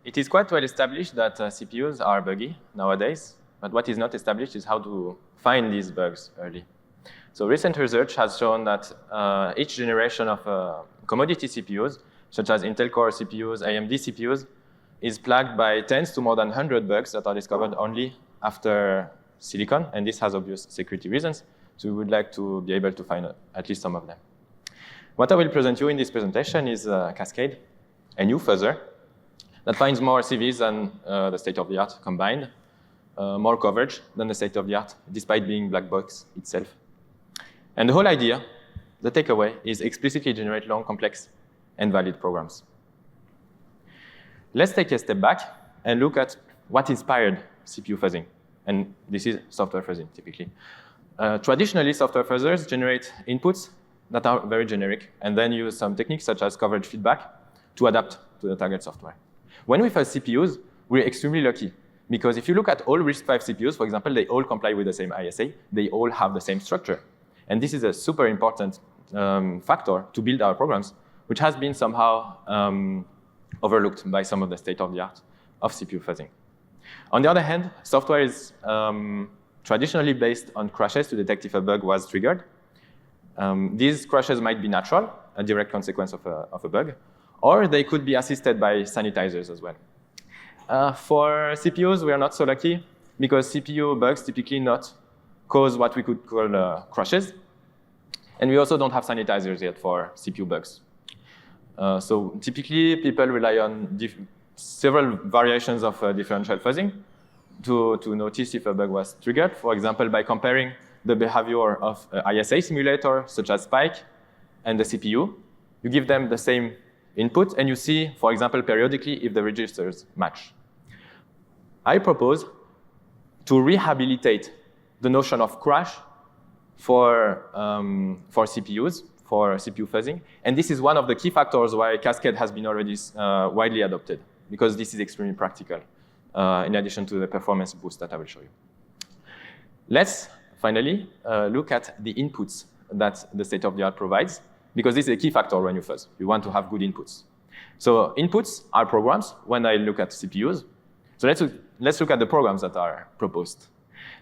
It is quite well established that CPUs are buggy nowadays, but what is not established is how to find these bugs early. So recent research has shown that each generation of commodity CPUs, such as Intel Core CPUs, AMD CPUs, is plagued by tens to more than 100 bugs that are discovered only after silicon, and this has obvious security reasons, so we would like to be able to find at least some of them. What I will present you in this presentation is Cascade, a new fuzzer that finds more CVEs than the state-of-the-art combined, more coverage than the state-of-the-art, despite being black box itself. And the whole idea, the takeaway, is explicitly generate long, complex, and valid programs. Let's take a step back and look at what inspired CPU fuzzing. And this is software fuzzing, typically. Traditionally, software fuzzers generate inputs that are very generic, and then use some techniques such as coverage feedback to adapt to the target software. When we fuzz CPUs, we're extremely lucky, because if you look at all RISC-V CPUs, for example, they all comply with the same ISA. They all have the same structure. And this is a super important factor to build our programs, which has been somehow overlooked by some of the state-of-the-art of CPU fuzzing. On the other hand, software is traditionally based on crashes to detect if a bug was triggered. These crashes might be natural, a direct consequence of a bug, or they could be assisted by sanitizers as well. For CPUs, we are not so lucky, because CPU bugs typically not cause what we could call crashes. And we also don't have sanitizers yet for CPU bugs. So typically, people rely on several variations of differential fuzzing to notice if a bug was triggered. For example, by comparing the behavior of ISA simulator, such as Spike, and the CPU. You give them the same input, and you see, for example, periodically if the registers match. I propose to rehabilitate the notion of crash for CPUs, for CPU fuzzing. And this is one of the key factors why Cascade has been already widely adopted, because this is extremely practical, in addition to the performance boost that I will show you. Let's finally look at the inputs that the state-of-the-art provides, because this is a key factor when you fuzz. You want to have good inputs. So inputs are programs when I look at CPUs. So let's look at the programs that are proposed.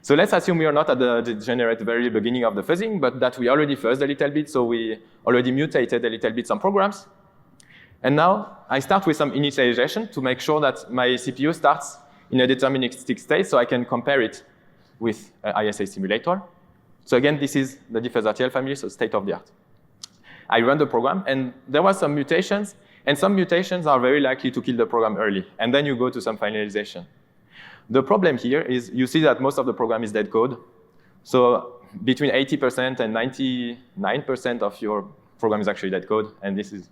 So let's assume we are not at the degenerate very beginning of the fuzzing, but that we already fuzzed a little bit, so we already mutated a little bit some programs. And now I start with some initialization to make sure that my CPU starts in a deterministic state, so I can compare it with an ISA simulator. So again, this is the differs-RTL family, so state-of-the-art. I run the program, and there were some mutations, and some mutations are very likely to kill the program early, and then you go to some finalization. The problem here is you see that most of the program is dead code. So between 80% and 99% of your program is actually dead code, and this is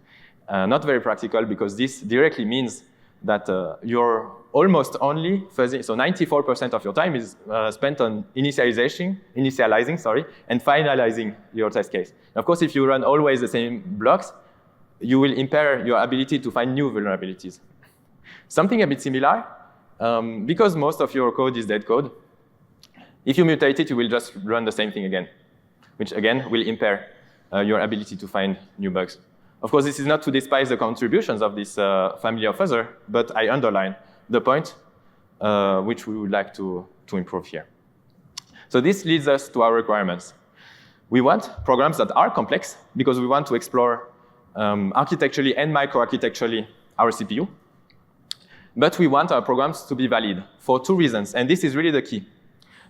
not very practical, because this directly means that you're almost only fuzzing, so 94% of your time is spent on initializing, and finalizing your test case. And of course, if you run always the same blocks, you will impair your ability to find new vulnerabilities. Something a bit similar, because most of your code is dead code, if you mutate it, you will just run the same thing again, which again will impair your ability to find new bugs. Of course, this is not to despise the contributions of this family of fuzzer, but I underline the point which we would like to improve here. So this leads us to our requirements. We want programs that are complex, because we want to explore architecturally and microarchitecturally our CPU. But we want our programs to be valid for two reasons, and this is really the key.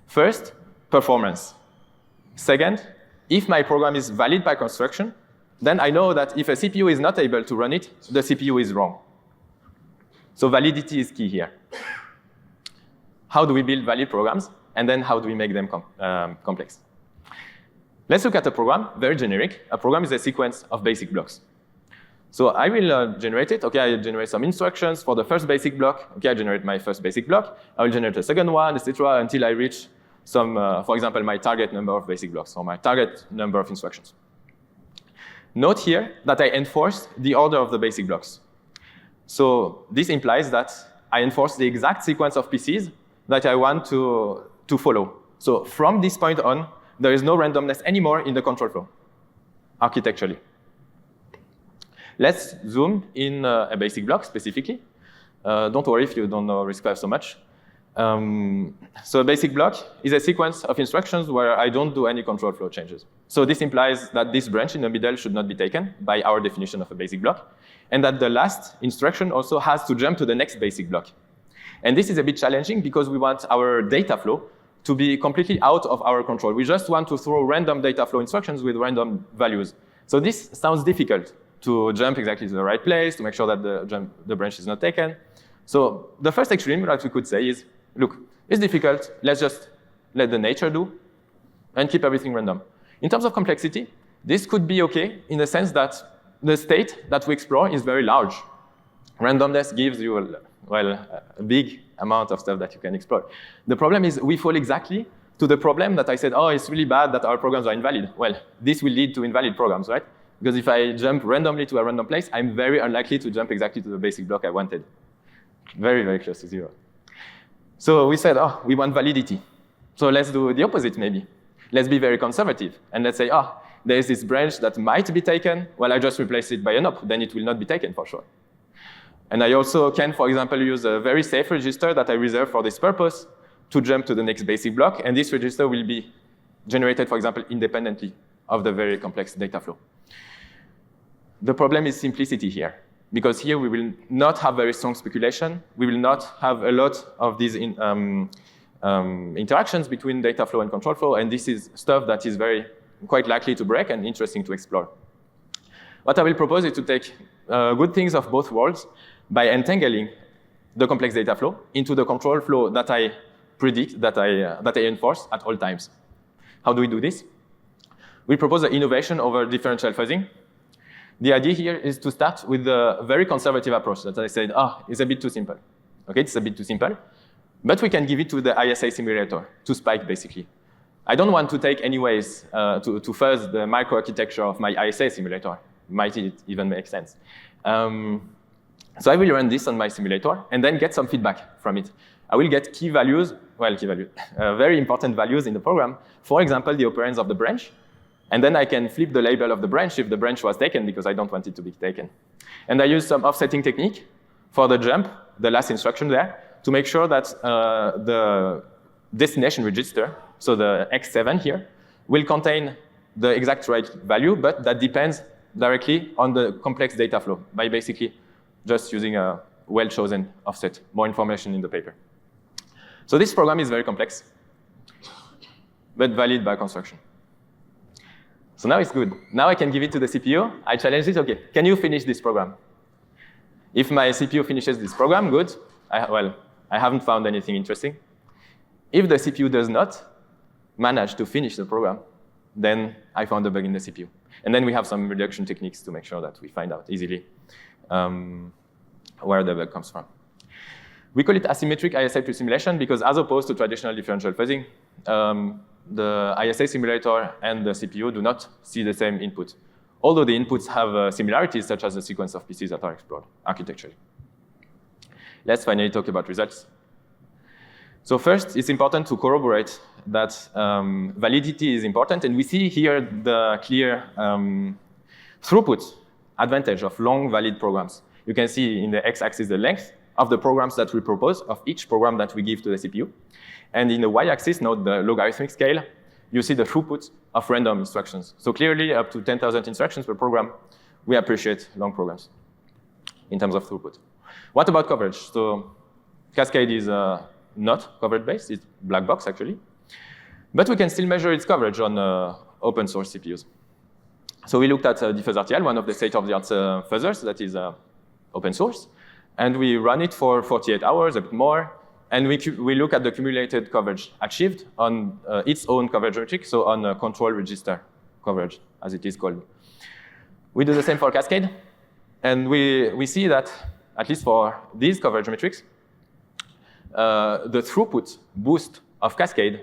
First, performance. Second, if my program is valid by construction, then I know that if a CPU is not able to run it, the CPU is wrong. So validity is key here. How do we build valid programs? And then how do we make them complex? Let's look at a program, very generic. A program is a sequence of basic blocks. So I will generate it. OK, I generate some instructions for the first basic block. OK, I generate my first basic block. I will generate a second one, etc., until I reach some, for example, my target number of basic blocks, or my target number of instructions. Note here that I enforce the order of the basic blocks. So this implies that I enforce the exact sequence of PCs that I want to follow. So from this point on, there is no randomness anymore in the control flow, architecturally. Let's zoom in a basic block specifically. Don't worry if you don't know RISC-V so much. So a basic block is a sequence of instructions where I don't do any control flow changes. So this implies that this branch in the middle should not be taken by our definition of a basic block, and that the last instruction also has to jump to the next basic block. And this is a bit challenging because we want our data flow to be completely out of our control. We just want to throw random data flow instructions with random values. So this sounds difficult to jump exactly to the right place, to make sure that the branch is not taken. So the first extreme that we could say is, look, it's difficult, let's just let the nature do and keep everything random. In terms of complexity, this could be okay in the sense that the state that we explore is very large. Randomness gives you, well, a big amount of stuff that you can explore. The problem is we fall exactly to the problem that I said, oh, it's really bad that our programs are invalid. Well, this will lead to invalid programs, right? Because if I jump randomly to a random place, I'm very unlikely to jump exactly to the basic block I wanted. Very, very close to 0. So we said, oh, we want validity. So let's do the opposite, maybe. Let's be very conservative. And let's say, oh, there's this branch that might be taken. Well, I just replace it by an op. Then it will not be taken for sure. And I also can, for example, use a very safe register that I reserve for this purpose to jump to the next basic block. And this register will be generated, for example, independently of the very complex data flow. The problem is simplicity here. Because here we will not have very strong speculation. We will not have a lot of these interactions between data flow and control flow. And this is stuff that is quite likely to break and interesting to explore. What I will propose is to take good things of both worlds by entangling the complex data flow into the control flow that I predict, that I enforce at all times. How do we do this? We propose an innovation over differential fuzzing. The idea here is to start with a very conservative approach that I said, it's a bit too simple. Okay, it's a bit too simple. But we can give it to the ISA simulator, to Spike, basically. I don't want to take anyways to fuzz the microarchitecture of my ISA simulator. Might it even make sense? So I will run this on my simulator and then get some feedback from it. I will get key values, very important values in the program. For example, the operands of the branch. And then I can flip the label of the branch if the branch was taken, because I don't want it to be taken. And I use some offsetting technique for the jump, the last instruction there, to make sure that the destination register, so the X7 here, will contain the exact right value, but that depends directly on the complex data flow by basically just using a well-chosen offset. More information in the paper. So this program is very complex, but valid by construction. So now it's good. Now I can give it to the CPU. I challenge it, OK, can you finish this program? If my CPU finishes this program, good. I haven't found anything interesting. If the CPU does not manage to finish the program, then I found a bug in the CPU. And then we have some reduction techniques to make sure that we find out easily where the bug comes from. We call it asymmetric ISA pre-simulation because as opposed to traditional differential fuzzing, the ISA simulator and the CPU do not see the same input, although the inputs have similarities, such as the sequence of pieces that are explored architecturally. Let's finally talk about results. So first, it's important to corroborate that validity is important, and we see here the clear throughput advantage of long valid programs. You can see in the x-axis the length of the programs that we propose, of each program that we give to the CPU. And in the y-axis, note the logarithmic scale, you see the throughput of random instructions. So clearly, up to 10,000 instructions per program, we appreciate long programs in terms of throughput. What about coverage? So Cascade is not coverage-based. It's black box, actually. But we can still measure its coverage on open source CPUs. So we looked at dfuzzRTL, one of the state-of-the-art fuzzers that is open source. And we run it for 48 hours, a bit more. And we look at the cumulated coverage achieved on its own coverage metric, so on control register coverage, as it is called. We do the same for Cascade. And we see that, at least for these coverage metrics, the throughput boost of Cascade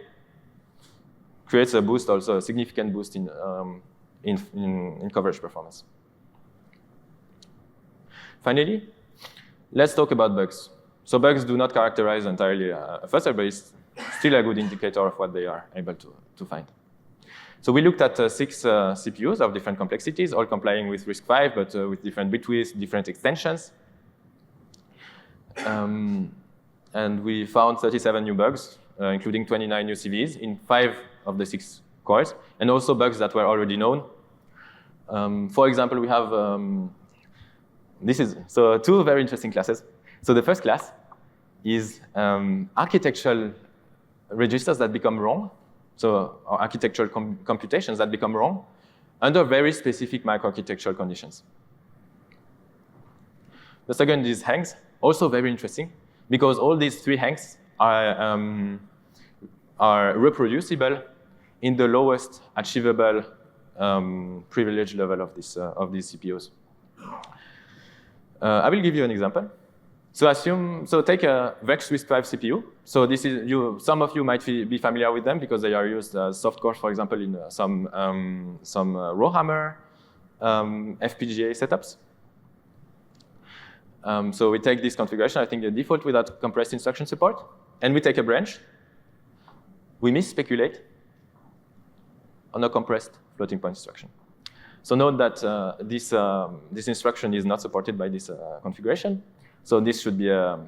creates a boost, also a significant boost in coverage performance. Finally, let's talk about bugs. So bugs do not characterize entirely a fuzzer, but it's still a good indicator of what they are able to find. So we looked at 6 CPUs of different complexities, all complying with RISC-V, but with different bit widths, different extensions. And we found 37 new bugs, including 29 new CVEs in 5 of the 6 cores, and also bugs that were already known. For example, we have so 2 very interesting classes. So the first class is architectural registers that become wrong, so architectural computations that become wrong under very specific microarchitectural conditions. The second is hangs, also very interesting, because all these 3 hangs are reproducible in the lowest achievable privilege level of these CPUs. I will give you an example. So take a VEX RISC-V CPU. So this is some of you might be familiar with them because they are used as soft cores, for example, in some Rowhammer FPGA setups. So we take this configuration, I think the default without compressed instruction support, and we take a branch. We misspeculate on a compressed floating point instruction. So note that this instruction is not supported by this configuration. So this should be an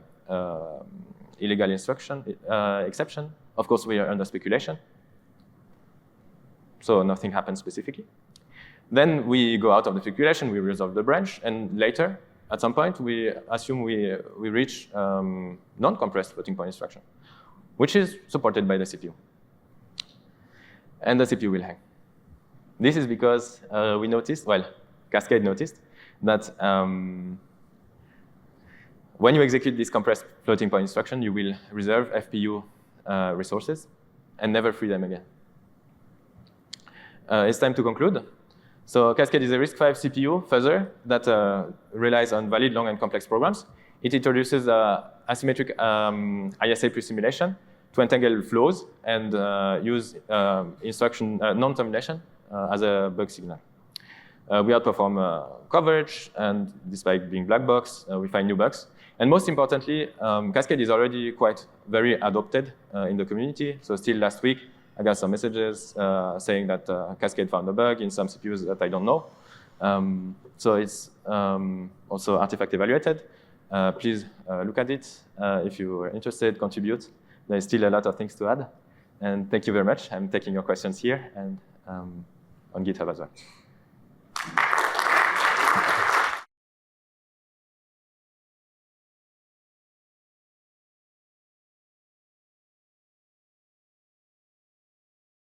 illegal instruction exception. Of course, we are under speculation. So nothing happens specifically. Then we go out of the speculation, we resolve the branch, and later, at some point, we assume we reach non-compressed floating point instruction, which is supported by the CPU. And the CPU will hang. This is because we noticed, well, Cascade noticed, that when you execute this compressed floating point instruction, you will reserve FPU resources and never free them again. It's time to conclude. So Cascade is a RISC-V CPU fuzzer that relies on valid, long, and complex programs. It introduces asymmetric ISA pre-simulation to entangle flows and use instruction non-termination as a bug signal. We outperform coverage, and despite being black box, we find new bugs. And most importantly, Cascade is already very adopted in the community. So still last week, I got some messages saying that Cascade found a bug in some CPUs that I don't know. So it's also artifact evaluated. Please look at it. If you are interested, contribute. There's still a lot of things to add. And thank you very much. I'm taking your questions here and on GitHub as well.